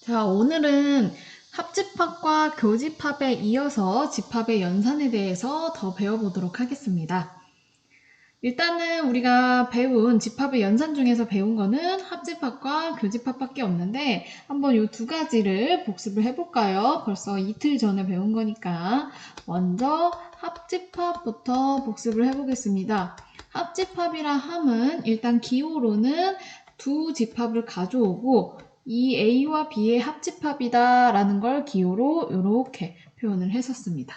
자, 오늘은 합집합과 교집합에 이어서 집합의 연산에 대해서 더 배워보도록 하겠습니다. 일단은 우리가 배운 집합의 연산 중에서 배운 거는 합집합과 교집합밖에 없는데 한번 이 두 가지를 복습을 해볼까요? 벌써 이틀 전에 배운 거니까 먼저 합집합부터 복습을 해보겠습니다. 합집합이라 함은 일단 기호로는 두 집합을 가져오고 이 A와 B의 합집합이다 라는 걸 기호로 이렇게 표현을 했었습니다.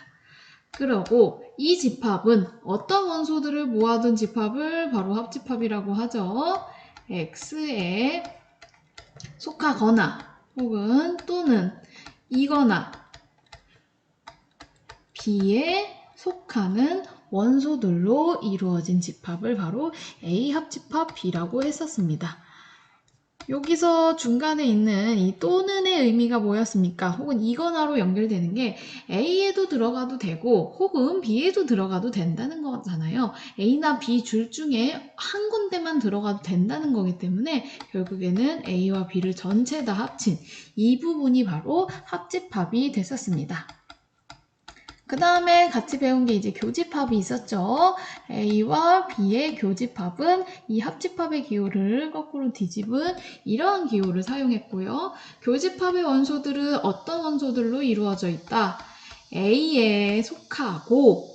그러고 이 집합은 어떤 원소들을 모아둔 집합을 바로 합집합이라고 하죠. X에 속하거나 혹은 또는 이거나 B에 속하는 원소들로 이루어진 집합을 바로 A 합집합 B라고 했었습니다. 여기서 중간에 있는 이 또는의 의미가 뭐였습니까? 혹은 이거나로 연결되는 게 A에도 들어가도 되고 혹은 B에도 들어가도 된다는 거잖아요. A나 B 줄 중에 한 군데만 들어가도 된다는 거기 때문에 결국에는 A와 B를 전체 다 합친 이 부분이 바로 합집합이 됐었습니다. 그 다음에 같이 배운 게 이제 교집합이 있었죠. A와 B의 교집합은 이 합집합의 기호를 거꾸로 뒤집은 이러한 기호를 사용했고요. 교집합의 원소들은 어떤 원소들로 이루어져 있다? A에 속하고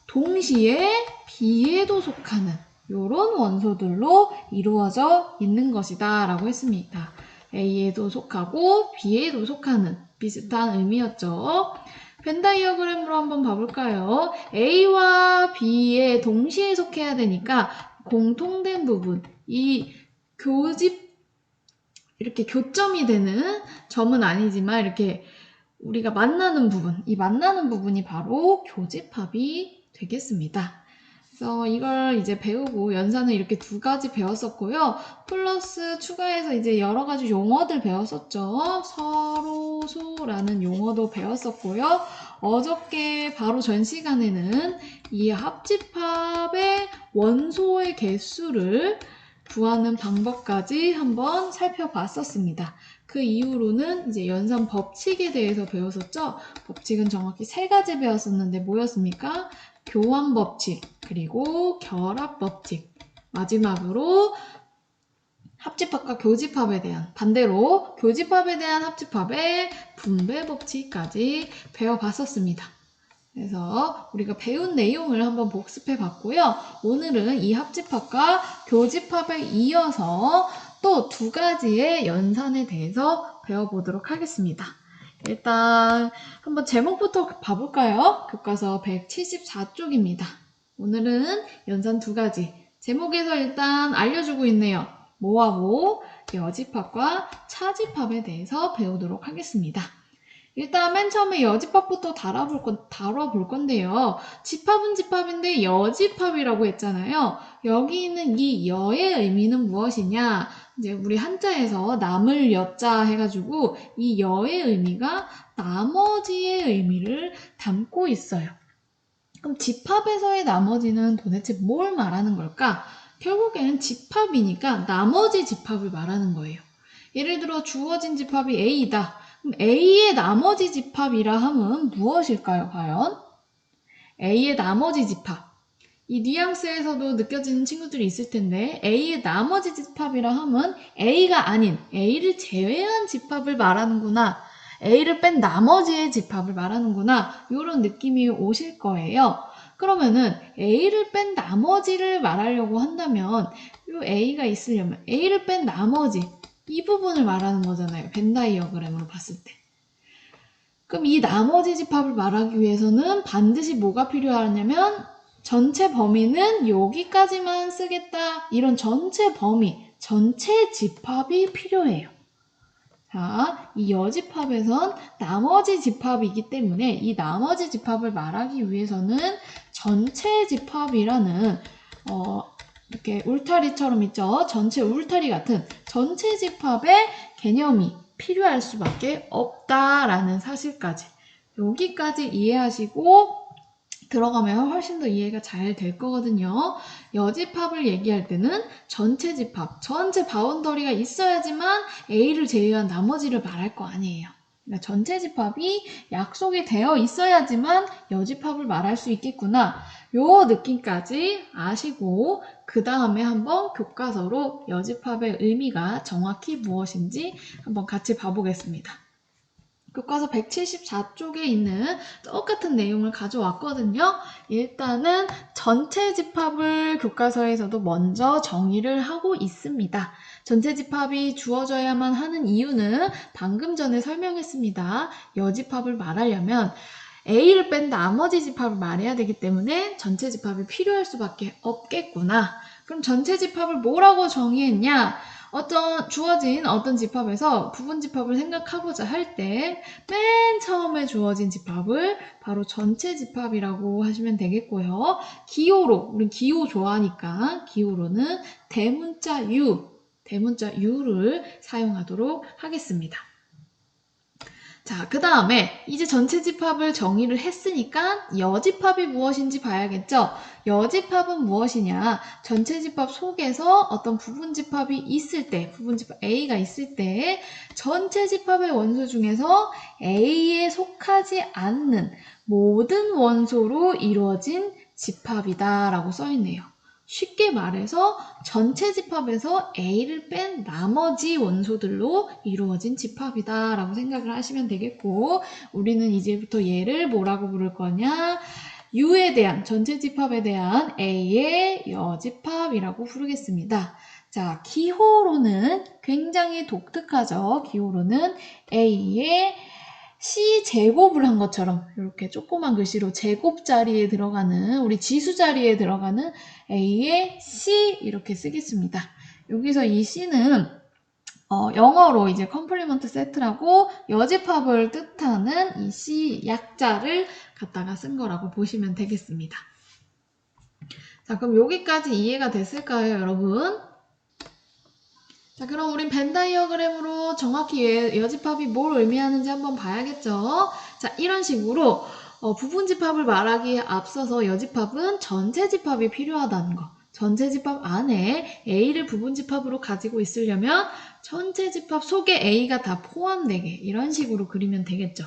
동시에 B에도 속하는 이런 원소들로 이루어져 있는 것이다 라고 했습니다. A에도 속하고 B에도 속하는 비슷한 의미였죠. 벤 다이어그램으로 한번 봐볼까요? A와 B에 동시에 속해야 되니까 공통된 부분, 이 교집 이렇게 교점이 되는 점은 아니지만 이렇게 우리가 만나는 부분, 이 만나는 부분이 바로 교집합이 되겠습니다. 그래서 이걸 이제 배우고 연산을 이렇게 두 가지 배웠었고요. 플러스 추가해서 이제 여러 가지 용어들 배웠었죠. 서로소라는 용어도 배웠었고요. 어저께 바로 전 시간에는 이 합집합의 원소의 개수를 구하는 방법까지 한번 살펴봤었습니다. 그 이후로는 이제 연산 법칙에 대해서 배웠었죠. 법칙은 정확히 세 가지 배웠었는데 뭐였습니까? 교환 법칙, 그리고 결합 법칙, 마지막으로 합집합과 교집합에 대한, 반대로 교집합에 대한 합집합의 분배 법칙까지 배워봤었습니다. 그래서 우리가 배운 내용을 한번 복습해 봤고요. 오늘은 이 합집합과 교집합에 이어서 또 두 가지의 연산에 대해서 배워보도록 하겠습니다. 일단 한번 제목부터 봐볼까요? 교과서 174쪽입니다. 오늘은 연산 두 가지. 제목에서 일단 알려주고 있네요. 뭐와 뭐, 여집합과 차집합에 대해서 배우도록 하겠습니다. 일단 맨 처음에 여집합부터 다뤄볼 건데요. 집합은 집합인데 여집합이라고 했잖아요. 여기 있는 이 여의 의미는 무엇이냐? 이제 우리 한자에서 남을 여자 해가지고 이 여의 의미가 나머지의 의미를 담고 있어요. 그럼 집합에서의 나머지는 도대체 뭘 말하는 걸까? 결국에는 집합이니까 나머지 집합을 말하는 거예요. 예를 들어 주어진 집합이 A다. 그럼 A의 나머지 집합이라 함은 무엇일까요, 과연? A의 나머지 집합. 이 뉘앙스에서도 느껴지는 친구들이 있을 텐데 A의 나머지 집합이라 함은 A가 아닌 A를 제외한 집합을 말하는구나. A를 뺀 나머지의 집합을 말하는구나. 이런 느낌이 오실 거예요. 그러면은 A를 뺀 나머지를 말하려고 한다면 이 A가 있으려면 A를 뺀 나머지 이 부분을 말하는 거잖아요. 벤 다이어그램으로 봤을 때. 그럼 이 나머지 집합을 말하기 위해서는 반드시 뭐가 필요하냐면 전체 범위는 여기까지만 쓰겠다. 이런 전체 범위, 전체 집합이 필요해요. 자, 이 여집합에선 나머지 집합이기 때문에 이 나머지 집합을 말하기 위해서는 전체 집합이라는 이렇게 울타리처럼 있죠. 전체 울타리 같은 전체 집합의 개념이 필요할 수밖에 없다라는 사실까지 여기까지 이해하시고 들어가면 훨씬 더 이해가 잘 될 거거든요. 여집합을 얘기할 때는 전체 집합, 전체 바운더리가 있어야지만 A를 제외한 나머지를 말할 거 아니에요. 그러니까 전체 집합이 약속이 되어 있어야지만 여집합을 말할 수 있겠구나. 요 느낌까지 아시고 그 다음에 한번 교과서로 여집합의 의미가 정확히 무엇인지 한번 같이 봐보겠습니다. 교과서 174쪽에 있는 똑같은 내용을 가져왔거든요. 일단은 전체 집합을 교과서에서도 먼저 정의를 하고 있습니다. 전체 집합이 주어져야만 하는 이유는 방금 전에 설명했습니다. 여집합을 말하려면 A를 뺀 나머지 집합을 말해야 되기 때문에 전체 집합이 필요할 수밖에 없겠구나. 그럼 전체 집합을 뭐라고 정의했냐? 주어진 어떤 집합에서 부분 집합을 생각하고자 할 때 맨 처음에 주어진 집합을 바로 전체 집합이라고 하시면 되겠고요. 기호로, 우린 기호 좋아하니까 기호로는 대문자 U를 사용하도록 하겠습니다. 자, 그 다음에 이제 전체 집합을 정의를 했으니까 여집합이 무엇인지 봐야겠죠? 여집합은 무엇이냐? 전체 집합 속에서 어떤 부분 집합이 있을 때, 부분 집합 A가 있을 때 전체 집합의 원소 중에서 A에 속하지 않는 모든 원소로 이루어진 집합이다 라고 써있네요. 쉽게 말해서 전체 집합에서 A를 뺀 나머지 원소들로 이루어진 집합이다 라고 생각을 하시면 되겠고, 우리는 이제부터 얘를 뭐라고 부를 거냐? U에 대한, 전체 집합에 대한 A의 여집합이라고 부르겠습니다. 자, 기호로는 굉장히 독특하죠. 기호로는 A의 C제곱을 한 것처럼 이렇게 조그만 글씨로 제곱 자리에 들어가는, 우리 지수 자리에 들어가는 A의 C 이렇게 쓰겠습니다. 여기서 이 C는 영어로 이제 컴플리먼트 세트라고 여집합을 뜻하는 이 C 약자를 갖다가 쓴 거라고 보시면 되겠습니다. 자, 그럼 여기까지 이해가 됐을까요, 여러분? 자, 그럼 우린 벤 다이어그램으로 정확히 여집합이 뭘 의미하는지 한번 봐야겠죠? 자, 이런 식으로 부분 집합을 말하기에 앞서서 여집합은 전체 집합이 필요하다는 거. 전체 집합 안에 A를 부분 집합으로 가지고 있으려면 전체 집합 속에 A가 다 포함되게 이런 식으로 그리면 되겠죠.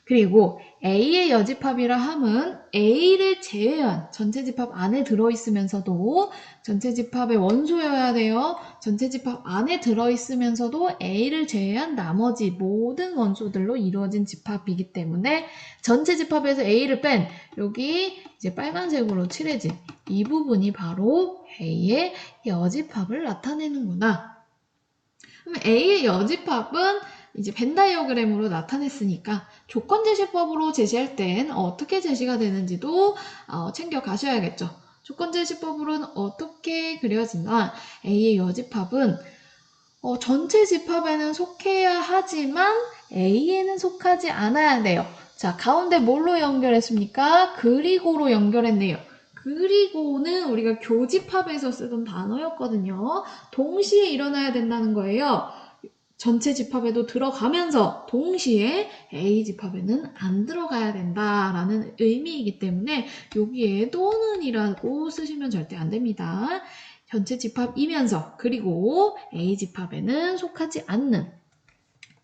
그리고 A의 여집합이라 함은 A를 제외한 전체 집합 안에 들어있으면서도 전체 집합의 원소여야 돼요. 전체 집합 안에 들어있으면서도 A를 제외한 나머지 모든 원소들로 이루어진 집합이기 때문에 전체 집합에서 A를 뺀 여기 이제 빨간색으로 칠해진 이 부분이 바로 A의 여집합을 나타내는구나. 그럼 A의 여집합은 이제 벤 다이어그램으로 나타냈으니까 조건제시법으로 제시할 땐 어떻게 제시가 되는지도 챙겨 가셔야겠죠. 조건제시법으로는 어떻게 그려지나 A의 여집합은 전체 집합에는 속해야 하지만 A에는 속하지 않아야 돼요. 자, 가운데 뭘로 연결했습니까? 그리고로 연결했네요. 그리고는 우리가 교집합에서 쓰던 단어였거든요. 동시에 일어나야 된다는 거예요. 전체 집합에도 들어가면서 동시에 A 집합에는 안 들어가야 된다라는 의미이기 때문에 여기에 또는 이라고 쓰시면 절대 안 됩니다. 전체 집합이면서 그리고 A 집합에는 속하지 않는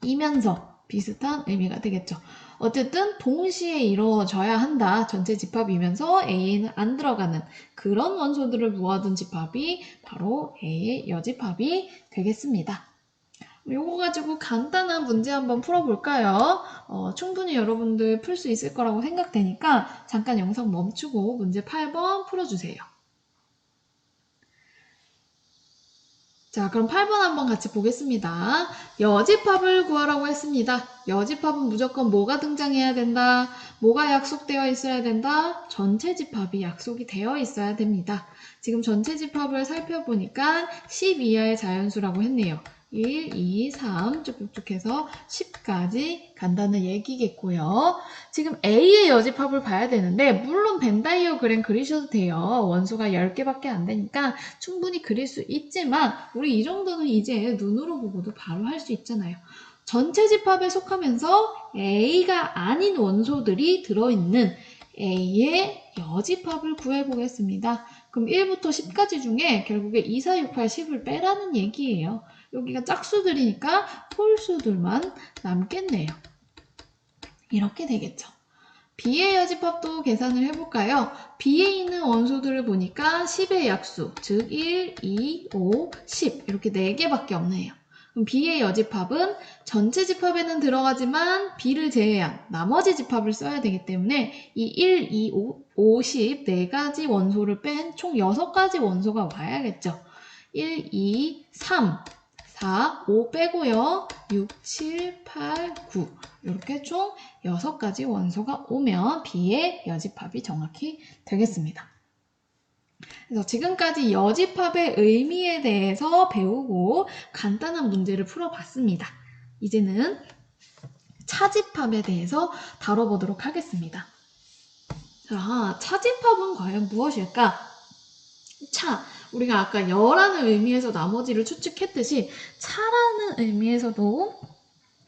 이면서 비슷한 의미가 되겠죠. 어쨌든 동시에 이루어져야 한다. 전체 집합이면서 A에는 안 들어가는 그런 원소들을 모아둔 집합이 바로 A의 여집합이 되겠습니다. 요거 가지고 간단한 문제 한번 풀어볼까요? 충분히 여러분들 풀 수 있을 거라고 생각되니까 잠깐 영상 멈추고 문제 8번 풀어주세요. 자, 그럼 8번 한번 같이 보겠습니다. 여집합을 구하라고 했습니다. 여집합은 무조건 뭐가 등장해야 된다? 뭐가 약속되어 있어야 된다? 전체 집합이 약속이 되어 있어야 됩니다. 지금 전체 집합을 살펴보니까 10 이하의 자연수라고 했네요. 1, 2, 3 쭉쭉쭉 해서 10까지 간다는 얘기겠고요. 지금 A의 여집합을 봐야 되는데 물론 벤 다이어그램 그리셔도 돼요. 원소가 10개밖에 안 되니까 충분히 그릴 수 있지만 우리 이 정도는 이제 눈으로 보고도 바로 할 수 있잖아요. 전체 집합에 속하면서 A가 아닌 원소들이 들어있는 A의 여집합을 구해보겠습니다. 그럼 1부터 10까지 중에 결국에 2, 4, 6, 8, 10을 빼라는 얘기예요. 여기가 짝수들이니까 홀수들만 남겠네요. 이렇게 되겠죠. B의 여집합도 계산을 해볼까요? B에 있는 원소들을 보니까 10의 약수, 즉 1, 2, 5, 10 이렇게 4개밖에 없네요. 그럼 B의 여집합은 전체 집합에는 들어가지만 B를 제외한 나머지 집합을 써야 되기 때문에 이 1, 2, 5, 10 4가지 원소를 뺀 총 6가지 원소가 와야겠죠. 1, 2, 3, 4, 5 빼고요. 6, 7, 8, 9 이렇게 총 6가지 원소가 오면 B의 여집합이 정확히 되겠습니다. 그래서 지금까지 여집합의 의미에 대해서 배우고 간단한 문제를 풀어봤습니다. 이제는 차집합에 대해서 다뤄보도록 하겠습니다. 자, 차집합은 과연 무엇일까? 차, 우리가 아까 여라는 의미에서 나머지를 추측했듯이 차라는 의미에서도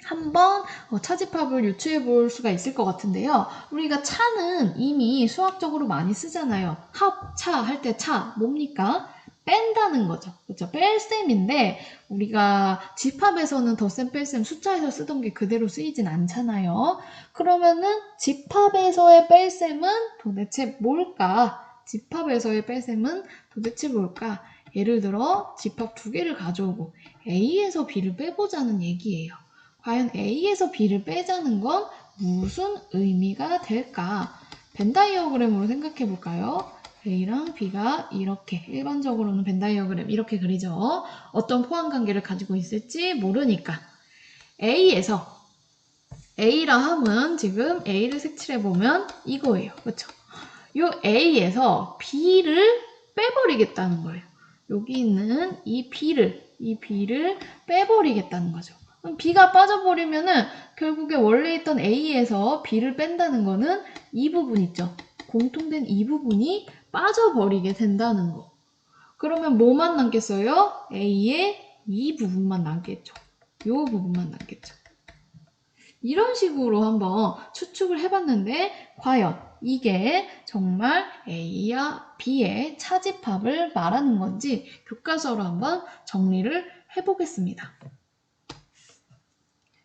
한번 차집합을 유추해 볼 수가 있을 것 같은데요. 우리가 차는 이미 수학적으로 많이 쓰잖아요. 합, 차 할 때 차 뭡니까? 뺀다는 거죠. 그렇죠? 뺄셈인데 우리가 집합에서는 덧셈, 뺄셈 숫자에서 쓰던 게 그대로 쓰이진 않잖아요. 그러면은 집합에서의 뺄셈은 도대체 뭘까? 집합에서의 뺄셈은 도대체 뭘까? 예를 들어 집합 2개를 가져오고 A에서 B를 빼보자는 얘기예요. 과연 A에서 B를 빼자는 건 무슨 의미가 될까? 벤 다이어그램으로 생각해 볼까요? A랑 B가 이렇게 일반적으로는 벤 다이어그램 이렇게 그리죠. 어떤 포함관계를 가지고 있을지 모르니까 A에서 A라 함은 지금 A를 색칠해 보면 이거예요. 그렇죠? 요 A에서 B를 빼버리겠다는 거예요. 여기 있는 이 B를 빼버리겠다는 거죠. 그럼 B가 빠져버리면은 결국에 원래 있던 A에서 B를 뺀다는 거는 이 부분 있죠. 공통된 이 부분이 빠져버리게 된다는 거. 그러면 뭐만 남겠어요? A의 이 부분만 남겠죠. 요 부분만 남겠죠. 이런 식으로 한번 추측을 해봤는데 과연 이게 정말 A와 B의 차집합을 말하는 건지 교과서로 한번 정리를 해보겠습니다.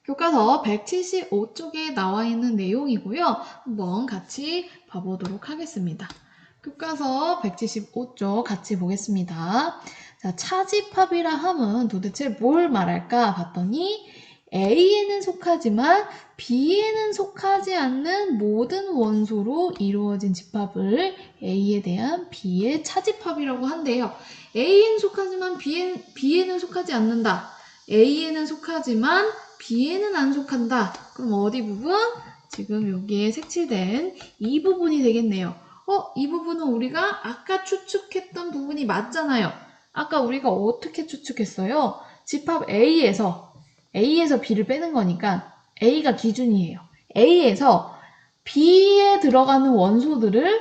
교과서 175쪽에 나와 있는 내용이고요. 한번 같이 봐보도록 하겠습니다. 교과서 175쪽 같이 보겠습니다. 자, 차집합이라 함은 도대체 뭘 말할까 봤더니 A에는 속하지만 B에는 속하지 않는 모든 원소로 이루어진 집합을 A에 대한 B의 차집합이라고 한대요. A에는 속하지만 B에는 속하지 않는다. A에는 속하지만 B에는 안 속한다. 그럼 어디 부분? 지금 여기에 색칠된 이 부분이 되겠네요. 이 부분은 우리가 아까 추측했던 부분이 맞잖아요. 아까 우리가 어떻게 추측했어요? 집합 A에서 B를 빼는 거니까 A가 기준이에요. A에서 B에 들어가는 원소들을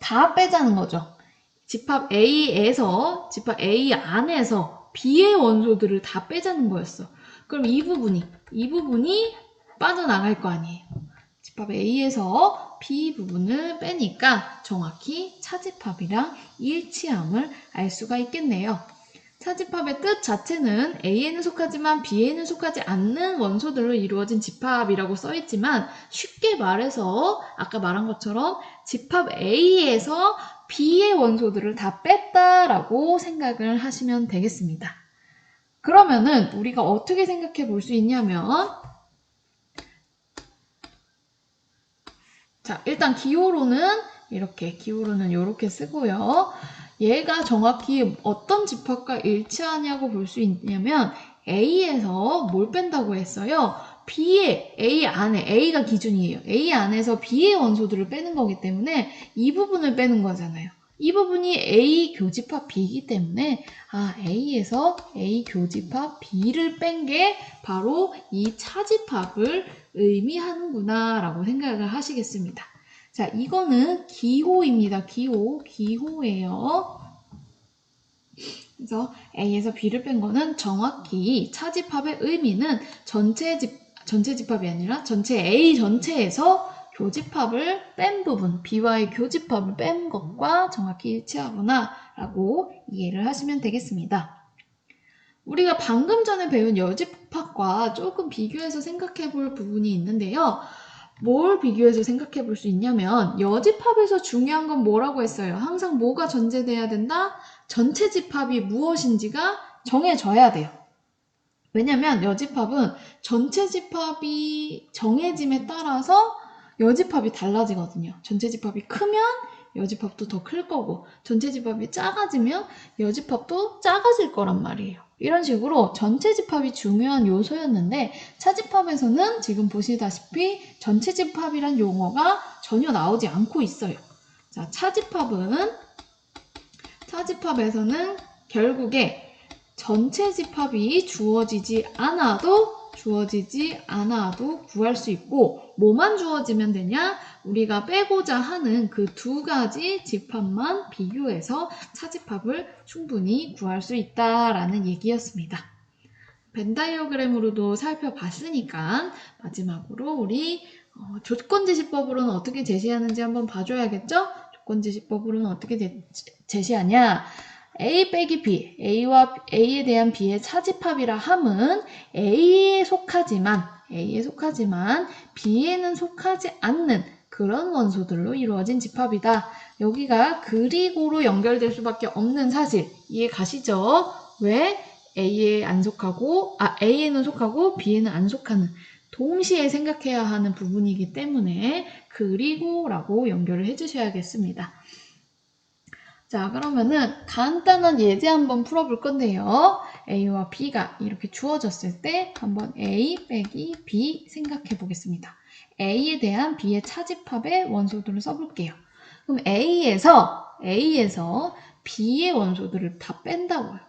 다 빼자는 거죠. 집합 A에서, 집합 A 안에서 B의 원소들을 다 빼자는 거였어. 그럼 이 부분이 빠져나갈 거 아니에요. 집합 A에서 B 부분을 빼니까 정확히 차집합이랑 일치함을 알 수가 있겠네요. 차집합의 뜻 자체는 A에는 속하지만 B에는 속하지 않는 원소들로 이루어진 집합이라고 써있지만 쉽게 말해서 아까 말한 것처럼 집합 A에서 B의 원소들을 다 뺐다라고 생각을 하시면 되겠습니다. 그러면은 우리가 어떻게 생각해 볼 수 있냐면 자, 일단 기호로는 이렇게 쓰고요. 얘가 정확히 어떤 집합과 일치하냐고 볼 수 있냐면 A에서 뭘 뺀다고 했어요? A 안에, A가 기준이에요. A 안에서 B의 원소들을 빼는 거기 때문에 이 부분을 빼는 거잖아요. 이 부분이 A 교집합 B이기 때문에 A에서 A 교집합 B를 뺀 게 바로 이 차집합을 의미하는구나 라고 생각을 하시겠습니다. 자, 이거는 기호입니다. 기호예요. 그래서 A에서 B를 뺀 거는 정확히 차집합의 의미는 전체 집합이 아니라 전체 A 전체에서 교집합을 뺀 부분, B와의 교집합을 뺀 것과 정확히 일치하구나 라고 이해를 하시면 되겠습니다. 우리가 방금 전에 배운 여집합과 조금 비교해서 생각해 볼 부분이 있는데요. 뭘 비교해서 생각해 볼 수 있냐면 여집합에서 중요한 건 뭐라고 했어요? 항상 뭐가 전제돼야 된다? 전체 집합이 무엇인지가 정해져야 돼요. 왜냐면 여집합은 전체 집합이 정해짐에 따라서 여집합이 달라지거든요. 전체 집합이 크면 여집합도 더 클 거고 전체 집합이 작아지면 여집합도 작아질 거란 말이에요. 이런 식으로 전체 집합이 중요한 요소였는데 차집합에서는 지금 보시다시피 전체 집합이란 용어가 전혀 나오지 않고 있어요. 자, 차집합에서는 결국에 전체 집합이 주어지지 않아도 구할 수 있고 뭐만 주어지면 되냐? 우리가 빼고자 하는 그 두 가지 집합만 비교해서 차집합을 충분히 구할 수 있다라는 얘기였습니다. 벤 다이어그램으로도 살펴봤으니까 마지막으로 우리 조건제시법으로는 어떻게 제시하는지 한번 봐줘야겠죠? 조건제시법으로는 어떻게 제시하냐? A 빼기 B, A에 대한 B의 차집합이라 함은 A에 속하지만 B에는 속하지 않는 그런 원소들로 이루어진 집합이다. 여기가 그리고로 연결될 수밖에 없는 사실 이해 가시죠? 왜? A에는 속하고 B에는 안 속하는 동시에 생각해야 하는 부분이기 때문에 그리고라고 연결을 해주셔야겠습니다. 자, 그러면은 간단한 예제 한번 풀어볼 건데요. A와 B가 이렇게 주어졌을 때 한번 A 빼기 B 생각해 보겠습니다. A에 대한 B의 차집합의 원소들을 써볼게요. 그럼 A에서 B의 원소들을 다 뺀다고요.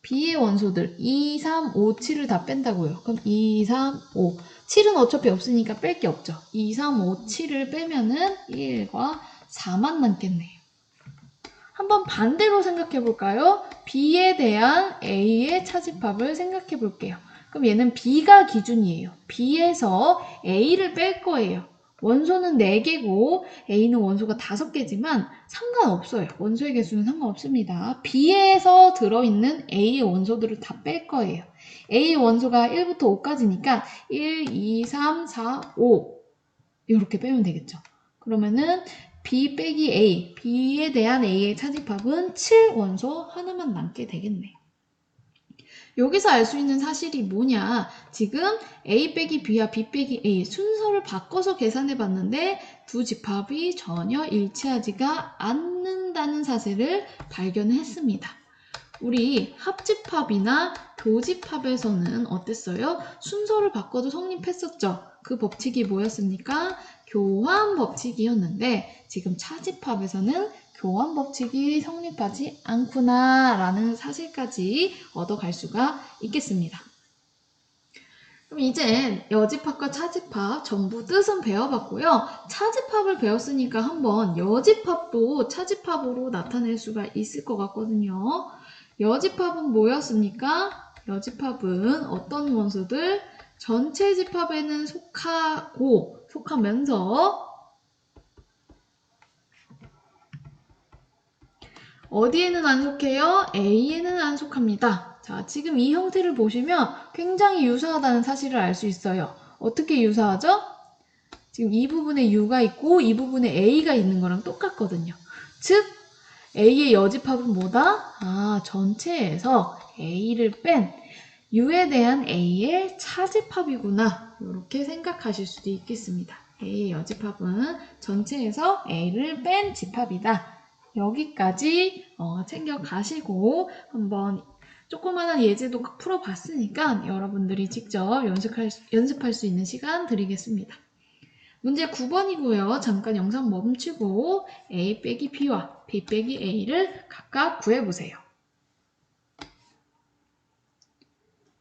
B의 원소들 2, 3, 5, 7을 다 뺀다고요. 그럼 2, 3, 5. 7은 어차피 없으니까 뺄 게 없죠. 2, 3, 5, 7을 빼면은 1과 4만 남겠네요. 한번 반대로 생각해 볼까요? B에 대한 A의 차집합을 생각해 볼게요. 그럼 얘는 B가 기준이에요. B에서 A를 뺄 거예요. 원소는 4개고 A는 원소가 5개지만 상관없어요. 원소의 개수는 상관없습니다. B에서 들어있는 A의 원소들을 다 뺄 거예요. A의 원소가 1부터 5까지니까 1, 2, 3, 4, 5 이렇게 빼면 되겠죠. 그러면은 B 빼기 A, B에 대한 A의 차집합은 7원소 하나만 남게 되겠네. 여기서 알 수 있는 사실이 뭐냐? 지금 A 빼기 B와 B 빼기 A 순서를 바꿔서 계산해 봤는데 두 집합이 전혀 일치하지가 않는다는 사실을 발견했습니다. 우리 합집합이나 교집합에서는 어땠어요? 순서를 바꿔도 성립했었죠. 그 법칙이 뭐였습니까? 교환 법칙이었는데 지금 차집합에서는 교환 법칙이 성립하지 않구나 라는 사실까지 얻어갈 수가 있겠습니다. 그럼 이제 여집합과 차집합 전부 뜻은 배워봤고요. 차집합을 배웠으니까 한번 여집합도 차집합으로 나타낼 수가 있을 것 같거든요. 여집합은 뭐였습니까? 여집합은 어떤 원소들? 전체 집합에는 속하면서 어디에는 안 속해요? A에는 안 속합니다. 자, 지금 이 형태를 보시면 굉장히 유사하다는 사실을 알 수 있어요. 어떻게 유사하죠? 지금 이 부분에 U가 있고 이 부분에 A가 있는 거랑 똑같거든요. 즉, A의 여집합은 뭐다? 전체에서 A를 뺀 U에 대한 A의 차집합이구나. 이렇게 생각하실 수도 있겠습니다. A의 여집합은 전체에서 A를 뺀 집합이다. 여기까지 챙겨가시고 한번 조그마한 예제도 풀어봤으니까 여러분들이 직접 연습할 수 있는 시간 드리겠습니다. 문제 9번이고요. 잠깐 영상 멈추고 A 빼기 B와 B 빼기 A를 각각 구해보세요.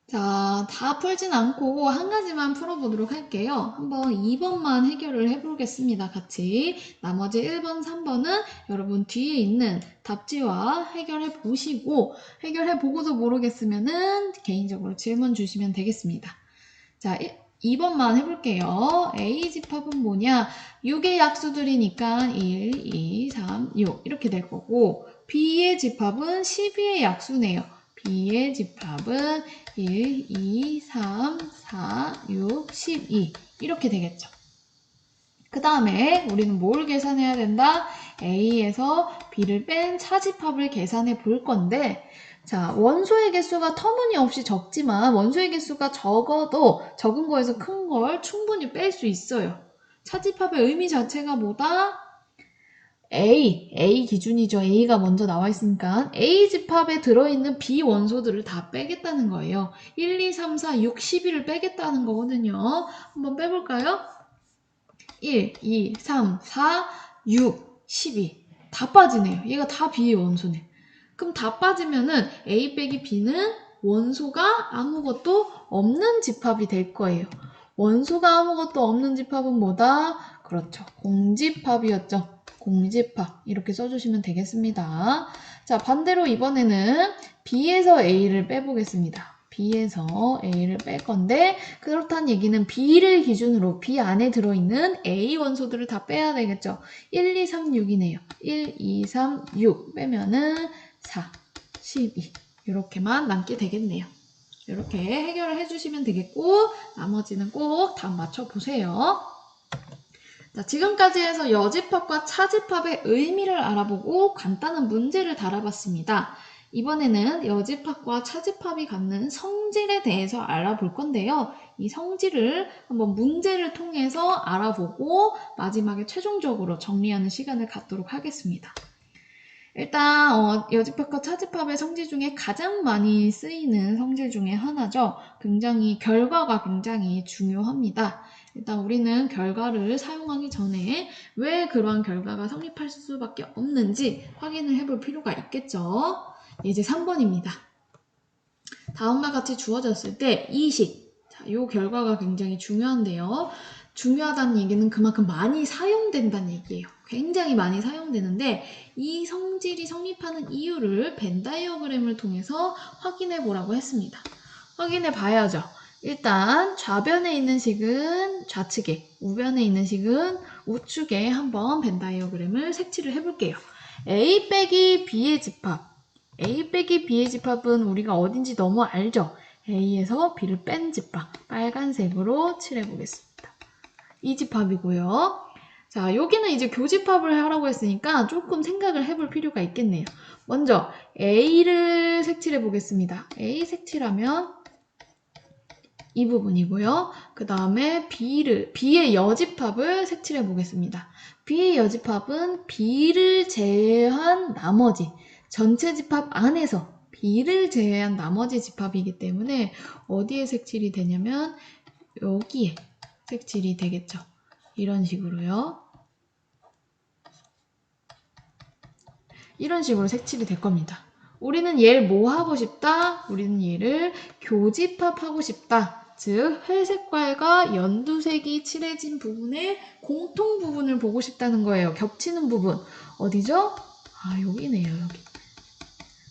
자, 다 풀진 않고 한 가지만 풀어보도록 할게요. 한번 2번만 해결을 해보겠습니다. 같이. 나머지 1번, 3번은 여러분 뒤에 있는 답지와 해결해 보시고 해결해 보고도 모르겠으면은 개인적으로 질문 주시면 되겠습니다. 자, 2번만 해볼게요. A 집합은 뭐냐? 6의 약수들이니까 1, 2, 3, 6 이렇게 될 거고 B의 집합은 12의 약수네요. B의 집합은 1, 2, 3, 4, 6, 12 이렇게 되겠죠. 그 다음에 우리는 뭘 계산해야 된다? A에서 B를 뺀 차집합을 계산해 볼 건데 자, 원소의 개수가 터무니없이 적지만 원소의 개수가 적어도 적은 거에서 큰 걸 충분히 뺄 수 있어요. 차집합의 의미 자체가 뭐다? A 기준이죠. A가 먼저 나와 있으니까 A 집합에 들어있는 B 원소들을 다 빼겠다는 거예요. 1, 2, 3, 4, 6, 12를 빼겠다는 거거든요. 한번 빼볼까요? 1, 2, 3, 4, 6, 12 다 빠지네요. 얘가 다 B의 원소네. 그럼 다 빠지면은 A 빼기 B는 원소가 아무것도 없는 집합이 될 거예요. 원소가 아무것도 없는 집합은 뭐다? 그렇죠. 공집합이었죠. 공집합 이렇게 써주시면 되겠습니다. 자, 반대로 이번에는 B에서 A를 빼보겠습니다. B에서 A를 뺄 건데 그렇다는 얘기는 B를 기준으로 B 안에 들어있는 A 원소들을 다 빼야 되겠죠. 1, 2, 3, 6이네요. 1, 2, 3, 6 빼면은 4, 12 이렇게만 남게 되겠네요. 이렇게 해결을 해주시면 되겠고 나머지는 꼭 답 맞춰보세요. 자, 지금까지 해서 여집합과 차집합의 의미를 알아보고 간단한 문제를 달아봤습니다. 이번에는 여집합과 차집합이 갖는 성질에 대해서 알아볼 건데요. 이 성질을 한번 문제를 통해서 알아보고 마지막에 최종적으로 정리하는 시간을 갖도록 하겠습니다. 일단 여집합과 차집합의 성질 중에 가장 많이 쓰이는 성질 중에 하나죠. 결과가 굉장히 중요합니다. 일단 우리는 결과를 사용하기 전에 왜 그러한 결과가 성립할 수밖에 없는지 확인을 해볼 필요가 있겠죠. 이제 3번입니다. 다음과 같이 주어졌을 때 이식, 자, 이 결과가 굉장히 중요한데요. 중요하다는 얘기는 그만큼 많이 사용된다는 얘기예요. 굉장히 많이 사용되는데 이 성질이 성립하는 이유를 벤 다이어그램을 통해서 확인해 보라고 했습니다. 확인해 봐야죠. 일단 좌변에 있는 식은 좌측에, 우변에 있는 식은 우측에 한번 벤 다이어그램을 색칠을 해볼게요. A 빼기 B의 집합. A 빼기 B의 집합은 우리가 어딘지 너무 알죠? A에서 B를 뺀 집합. 빨간색으로 칠해보겠습니다. 이 집합이고요. 자, 여기는 이제 교집합을 하라고 했으니까 조금 생각을 해볼 필요가 있겠네요. 먼저 A를 색칠해 보겠습니다. A 색칠하면 이 부분이고요. 그 다음에 B의 여집합을 색칠해 보겠습니다. B의 여집합은 B를 제외한 나머지 전체 집합 안에서 B를 제외한 나머지 집합이기 때문에 어디에 색칠이 되냐면 여기에 색칠이 되겠죠. 이런 식으로요. 이런 식으로 색칠이 될 겁니다. 우리는 얘를 뭐 하고 싶다? 우리는 얘를 교집합하고 싶다. 즉 회색깔과 연두색이 칠해진 부분의 공통 부분을 보고 싶다는 거예요. 겹치는 부분. 어디죠? 아, 여기네요. 여기.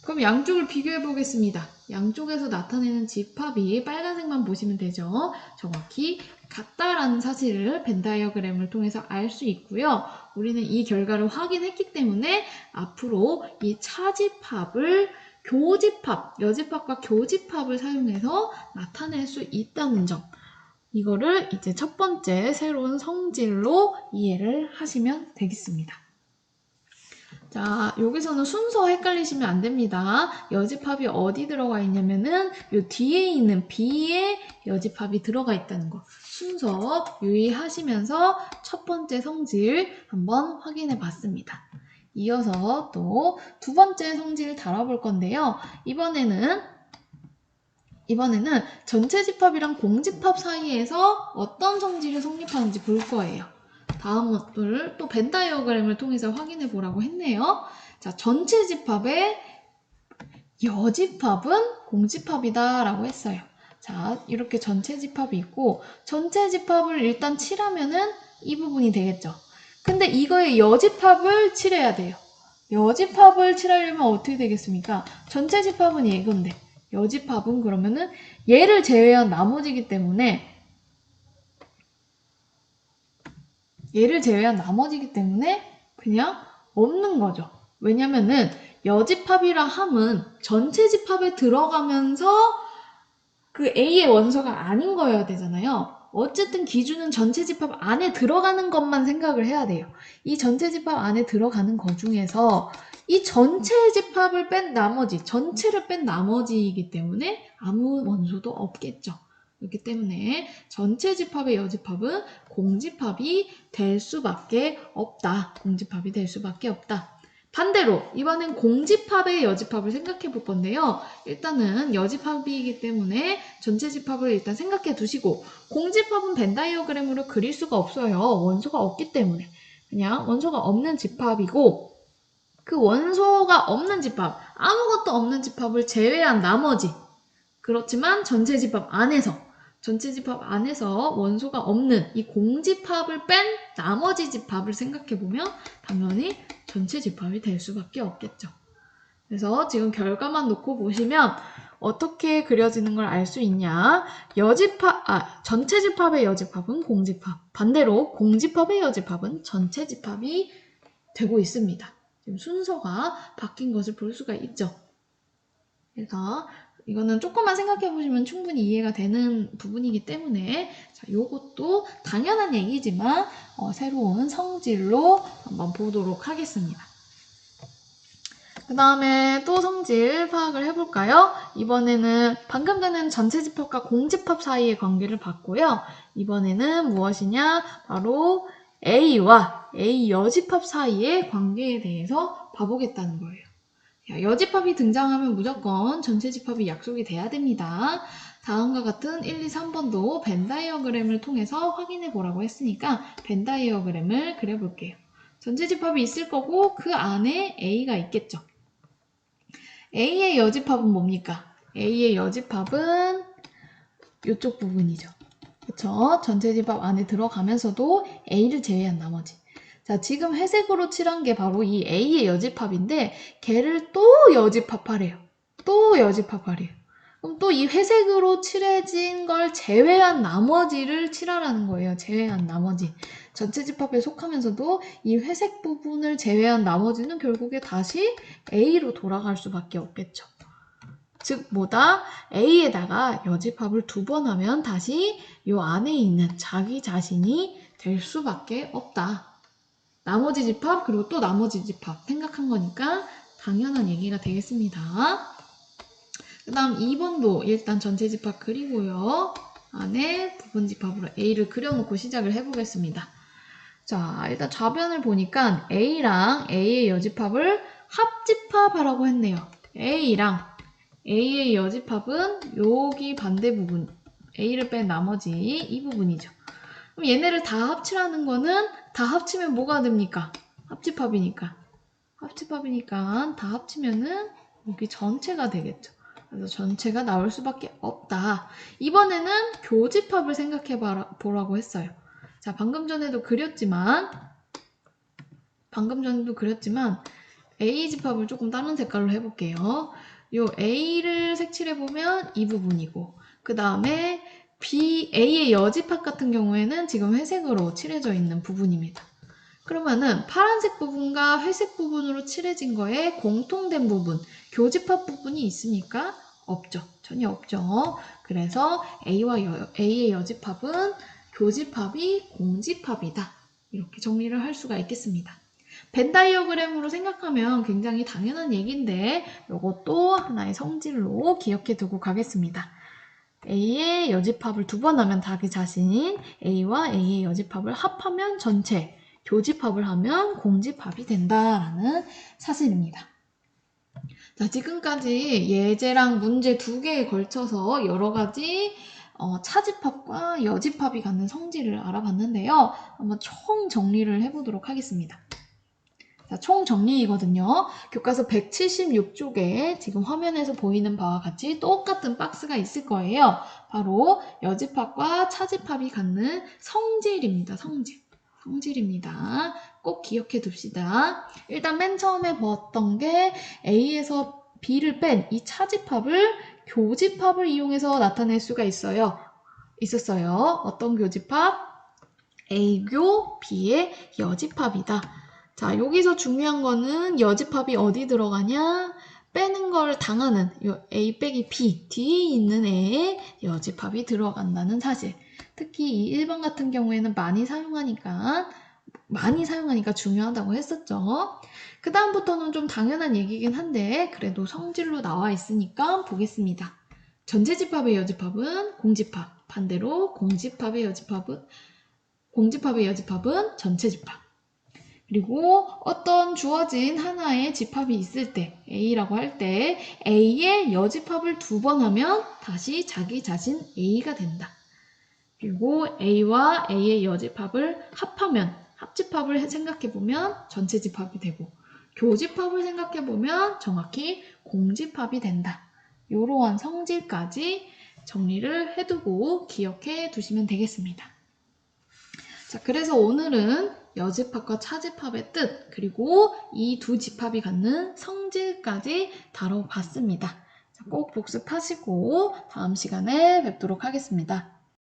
그럼 양쪽을 비교해 보겠습니다. 양쪽에서 나타내는 집합이 빨간색만 보시면 되죠. 정확히 같다라는 사실을 벤 다이어그램을 통해서 알 수 있고요. 우리는 이 결과를 확인했기 때문에 앞으로 이 차집합을 교집합, 여집합과 교집합을 사용해서 나타낼 수 있다는 점. 이거를 이제 첫 번째 새로운 성질로 이해를 하시면 되겠습니다. 자, 여기서는 순서 헷갈리시면 안 됩니다. 여집합이 어디 들어가 있냐면은 요 뒤에 있는 B에 여집합이 들어가 있다는 거. 순서 유의하시면서 첫 번째 성질 한번 확인해 봤습니다. 이어서 또 두 번째 성질을 다뤄볼 건데요. 이번에는 전체 집합이랑 공집합 사이에서 어떤 성질이 성립하는지 볼 거예요. 다음 것들을 또 벤 다이어그램을 통해서 확인해 보라고 했네요. 자, 전체 집합의 여집합은 공집합이다 라고 했어요. 자, 이렇게 전체 집합이 있고 전체 집합을 일단 칠하면은 이 부분이 되겠죠. 근데 이거의 여집합을 칠해야 돼요. 여집합을 칠하려면 어떻게 되겠습니까? 전체 집합은 얘건데 여집합은 그러면은 얘를 제외한 나머지이기 때문에 얘를 제외한 나머지이기 때문에 그냥 없는 거죠. 왜냐면은 여집합이라 함은 전체 집합에 들어가면서 그 A의 원소가 아닌 거여야 되잖아요. 어쨌든 기준은 전체 집합 안에 들어가는 것만 생각을 해야 돼요. 이 전체 집합 안에 들어가는 것 중에서 이 전체 집합을 뺀 나머지, 전체를 뺀 나머지이기 때문에 아무 원소도 없겠죠. 그렇기 때문에 전체 집합의 여집합은 공집합이 될 수밖에 없다. 공집합이 될 수밖에 없다. 반대로 이번엔 공집합의 여집합을 생각해 볼 건데요. 일단은 여집합이기 때문에 전체 집합을 일단 생각해 두시고, 공집합은 벤 다이어그램으로 그릴 수가 없어요. 원소가 없기 때문에. 그냥 원소가 없는 집합이고, 그 원소가 없는 집합, 아무것도 없는 집합을 제외한 나머지, 그렇지만 전체 집합 안에서 원소가 없는 이 공집합을 뺀 나머지 집합을 생각해보면 당연히 전체 집합이 될 수밖에 없겠죠. 그래서 지금 결과만 놓고 보시면 어떻게 그려지는 걸 알 수 있냐. 전체 집합의 여집합은 공집합, 반대로 공집합의 여집합은 전체 집합이 되고 있습니다. 지금 순서가 바뀐 것을 볼 수가 있죠. 그래서 이거는 조금만 생각해 보시면 충분히 이해가 되는 부분이기 때문에, 자, 요것도 당연한 얘기지만 새로운 성질로 한번 보도록 하겠습니다. 그 다음에 또 성질 파악을 해볼까요? 이번에는 방금 전에는 전체 집합과 공집합 사이의 관계를 봤고요. 이번에는 무엇이냐? 바로 A와 A 여집합 사이의 관계에 대해서 봐보겠다는 거예요. 여집합이 등장하면 무조건 전체 집합이 약속이 돼야 됩니다. 다음과 같은 1, 2, 3번도 벤 다이어그램을 통해서 확인해 보라고 했으니까 벤 다이어그램을 그려볼게요. 전체 집합이 있을 거고 그 안에 A가 있겠죠. A의 여집합은 뭡니까? A의 여집합은 이쪽 부분이죠. 그쵸? 전체 집합 안에 들어가면서도 A를 제외한 나머지. 자, 지금 회색으로 칠한 게 바로 이 A의 여집합인데 걔를 또 여집합하래요. 또 여집합하래요. 그럼 또 이 회색으로 칠해진 걸 제외한 나머지를 칠하라는 거예요. 제외한 나머지. 전체 집합에 속하면서도 이 회색 부분을 제외한 나머지는 결국에 다시 A로 돌아갈 수밖에 없겠죠. 즉 뭐다? A에다가 여집합을 2번 하면 다시 이 안에 있는 자기 자신이 될 수밖에 없다. 나머지 집합 그리고 또 나머지 집합 생각한 거니까 당연한 얘기가 되겠습니다. 그 다음 2번도 일단 전체 집합 그리고요. 안에 부분 집합으로 A를 그려놓고 시작을 해보겠습니다. 자, 일단 좌변을 보니까 A랑 A의 여집합을 합집합하라고 했네요. A랑 A의 여집합은 여기 반대 부분, A를 뺀 나머지 이 부분이죠. 그럼 얘네를 다 합치라는 거는 다 합치면 뭐가 됩니까? 합집합이니까 다 합치면은 여기 전체가 되겠죠. 그래서 전체가 나올 수밖에 없다. 이번에는 교집합을 생각해 보라고 했어요. 자, 방금 전에도 그렸지만 A 집합을 조금 다른 색깔로 해볼게요. 요 A를 색칠해보면 이 부분이고, 그 다음에 A의 여집합 같은 경우에는 지금 회색으로 칠해져 있는 부분입니다. 그러면은 파란색 부분과 회색 부분으로 칠해진 거에 공통된 부분, 교집합 부분이 있습니까? 없죠. 전혀 없죠. 그래서 A의 여집합은 교집합이 공집합이다. 이렇게 정리를 할 수가 있겠습니다. 벤 다이어그램으로 생각하면 굉장히 당연한 얘기인데 이것도 하나의 성질로 기억해 두고 가겠습니다. A의 여집합을 2번 하면 자기 자신인 A와 A의 여집합을 합하면 전체, 교집합을 하면 공집합이 된다라는 사실입니다. 자, 지금까지 예제랑 문제 2개에 걸쳐서 여러 가지 차집합과 여집합이 갖는 성질을 알아봤는데요. 한번 총 정리를 해보도록 하겠습니다. 자, 총 정리이거든요. 교과서 176쪽에 지금 화면에서 보이는 바와 같이 똑같은 박스가 있을 거예요. 바로 여집합과 차집합이 갖는 성질입니다. 성질입니다. 꼭 기억해 둡시다. 일단 맨 처음에 봤던 게 A에서 B를 뺀 이 차집합을 교집합을 이용해서 나타낼 수가 있었어요. 어떤 교집합? A교 B의 여집합이다. 자, 여기서 중요한 거는 여집합이 어디 들어가냐? 빼는 걸 당하는 A 빼기 B 뒤에 있는 애의 여집합이 들어간다는 사실. 특히 이 1번 같은 경우에는 많이 사용하니까 중요하다고 했었죠. 그 다음부터는 좀 당연한 얘기긴 한데 그래도 성질로 나와 있으니까 보겠습니다. 전체집합의 여집합은 공집합, 반대로 공집합의 여집합은 전체집합. 그리고 어떤 주어진 하나의 집합이 있을 때 A라고 할 때 A의 여집합을 2번 하면 다시 자기 자신 A가 된다. 그리고 A와 A의 여집합을 합하면 합집합을 생각해보면 전체집합이 되고 교집합을 생각해보면 정확히 공집합이 된다. 이러한 성질까지 정리를 해두고 기억해 두시면 되겠습니다. 자, 그래서 오늘은 여집합과 차집합의 뜻, 그리고 이 두 집합이 갖는 성질까지 다뤄봤습니다. 자, 꼭 복습하시고 다음 시간에 뵙도록 하겠습니다.